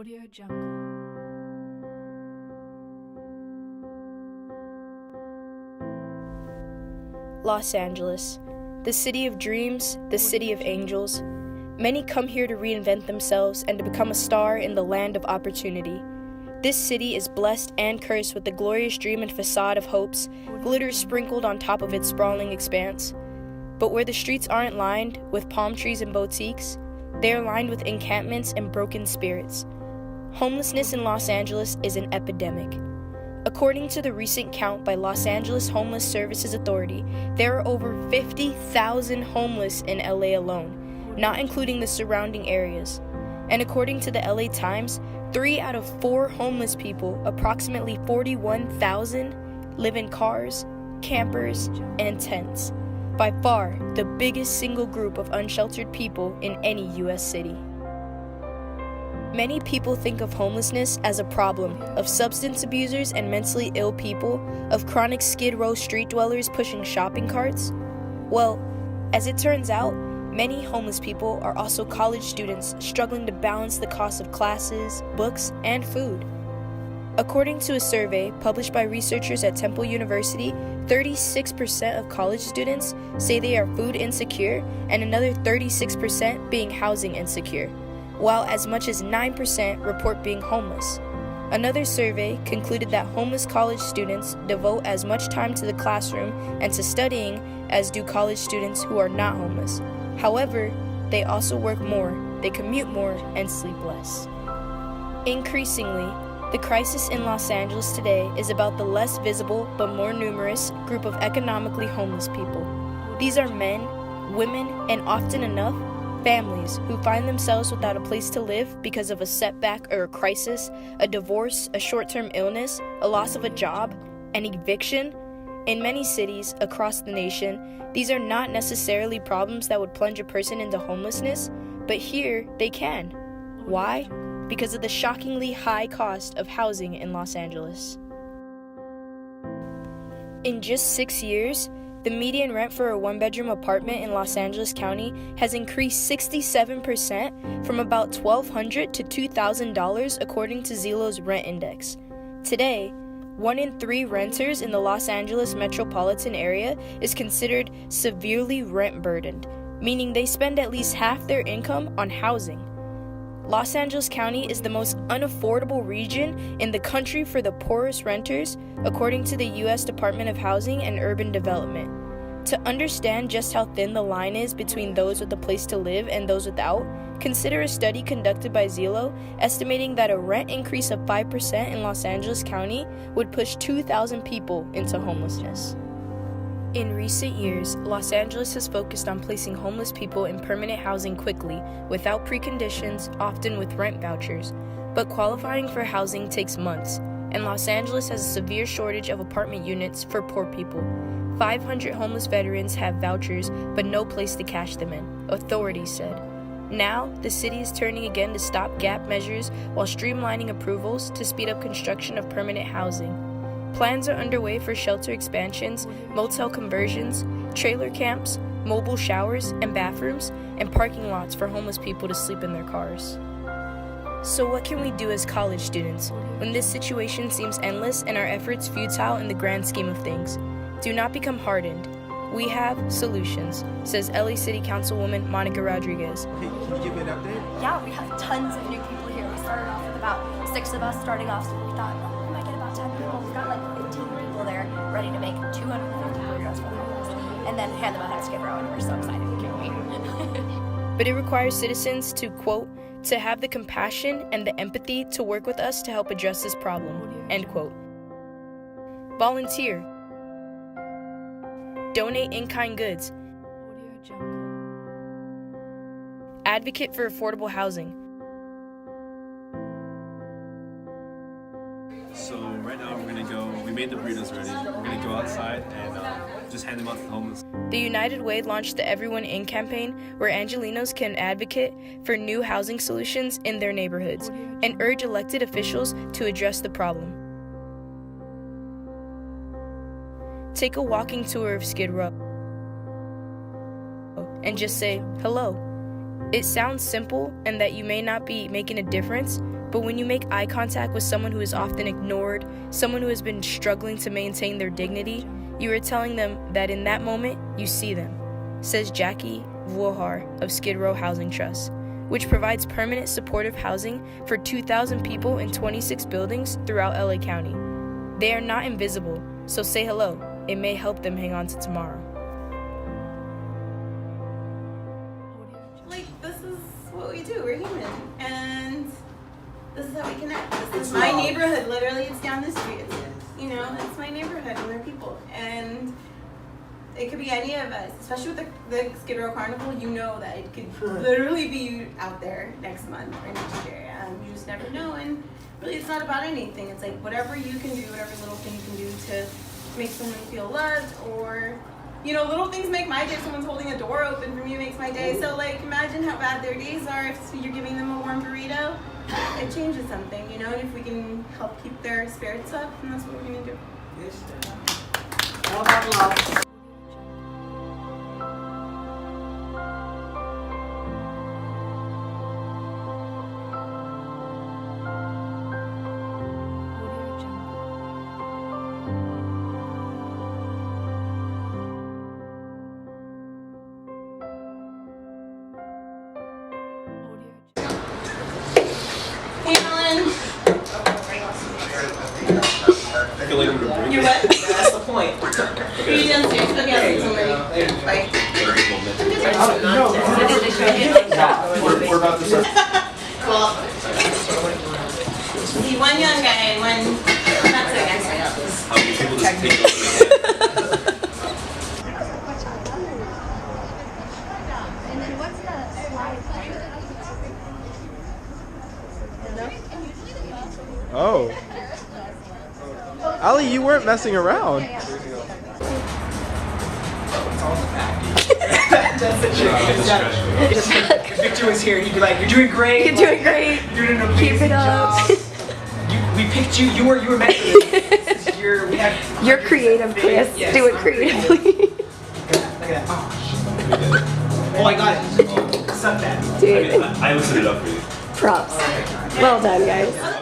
Audio Jungle. Los Angeles, the city of dreams, the city of angels. Many come here to reinvent themselves and to become a star in the land of opportunity. This city is blessed and cursed with the glorious dream and facade of hopes, glitter sprinkled on top of its sprawling expanse. But where the streets aren't lined with palm trees and boutiques, they are lined with encampments and broken spirits. Homelessness in Los Angeles is an epidemic. According to the recent count by Los Angeles Homeless Services Authority, there are over 50,000 homeless in LA alone, not including the surrounding areas. And according to the LA Times, 3 out of 4 homeless people, approximately 41,000, live in cars, campers, and tents. By far, the biggest single group of unsheltered people in any U.S. city. Many people think of homelessness as a problem of substance abusers and mentally ill people, of chronic Skid Row street dwellers pushing shopping carts. Well, as it turns out, many homeless people are also college students struggling to balance the cost of classes, books, and food. According to a survey published by researchers at Temple University, 36% of college students say they are food insecure, and another 36% being housing insecure, while as much as 9% report being homeless. Another survey concluded that homeless college students devote as much time to the classroom and to studying as do college students who are not homeless. However, they also work more, they commute more, and sleep less. Increasingly, the crisis in Los Angeles today is about the less visible but more numerous group of economically homeless people. These are men, women, and often enough, families who find themselves without a place to live because of a setback or a crisis, a divorce, a short-term illness, a loss of a job, an eviction. In many cities across the nation, these are not necessarily problems that would plunge a person into homelessness, but here they can. Why? Because of the shockingly high cost of housing in Los Angeles. In just 6 years, the median rent for a one-bedroom apartment in Los Angeles County has increased 67% from about $1,200 to $2,000 according to Zillow's rent index. Today, 1 in 3 renters in the Los Angeles metropolitan area is considered severely rent-burdened, meaning they spend at least half their income on housing. Los Angeles County is the most unaffordable region in the country for the poorest renters, according to the U.S. Department of Housing and Urban Development. To understand just how thin the line is between those with a place to live and those without, consider a study conducted by Zillow estimating that a rent increase of 5% in Los Angeles County would push 2,000 people into homelessness. In recent years, Los Angeles has focused on placing homeless people in permanent housing quickly, without preconditions, often with rent vouchers. But qualifying for housing takes months, and Los Angeles has a severe shortage of apartment units for poor people. 500 homeless veterans have vouchers, but no place to cash them in, authorities said. Now, the city is turning again to stopgap measures while streamlining approvals to speed up construction of permanent housing. Plans are underway for shelter expansions, motel conversions, trailer camps, mobile showers and bathrooms, and parking lots for homeless people to sleep in their cars. So what can we do as college students when this situation seems endless and our efforts futile in the grand scheme of things? Do not become hardened. We have solutions, says LA City Councilwoman Monica Rodriguez. Hey, can you give me an update? Yeah, we have tons of new people here. We started off with about 6 of us starting off, so we thought, oh, we might get about 10 people. We've got like 15 people there ready to make 250 burritos for the homeless and then hand them out at Skid Row, and we're so excited. We can't wait. But it requires citizens to, quote, to have the compassion and the empathy to work with us to help address this problem, end quote. Volunteer. Donate in-kind goods. Advocate for affordable housing. So right now we made the burritos ready. We're gonna go outside and just hand them out to the homeless. The United Way launched the Everyone In campaign, where Angelinos can advocate for new housing solutions in their neighborhoods and urge elected officials to address the problem. Take a walking tour of Skid Row and just say hello. It sounds simple and that you may not be making a difference, But when you make eye contact with someone who is often ignored, someone who has been struggling to maintain their dignity, you are telling them that in that moment, you see them, says Jackie Vuohar of Skid Row Housing Trust, which provides permanent supportive housing for 2,000 people in 26 buildings throughout LA County. They are not invisible, so say hello. It may help them hang on to tomorrow. Like, this is what we do. We're human. And this is how we connect. This is my neighborhood. Literally, it's down the street. You know, it's my neighborhood. We're people. And it could be any of us, especially with the Skid Row Carnival. You know that it could literally be you out there next month or next year. You just never know. And really, it's not about anything. It's like whatever you can do, whatever little thing you can do to make someone feel loved, or, you know, little things make my day. If someone's holding a door open for me, makes my day. So, like, imagine how bad their days are if you're giving them a warm burrito. It changes something, you know, and if we can help keep their spirits up, then that's what we're going to do. Yes. All about love. Hey, Ellen. I feel like I'm gonna break You're it. what? That's the point. Are you downstairs? Okay, I'll see somebody. Bye. We're about to start. Cool. See, one young guy and one not so young. How many people just take over? Oh. Ali, you weren't messing around. That's the trick. If Victor was here, he'd be like, "You're doing great. You're doing great. You're doing an amazing Keep it up." job. We picked you. You were meant for this. You're creative, Chris. Yes. Do it creatively. Look at that. Oh, I got it. Suck that. Dude, I listened it up for you. props. Well done, guys.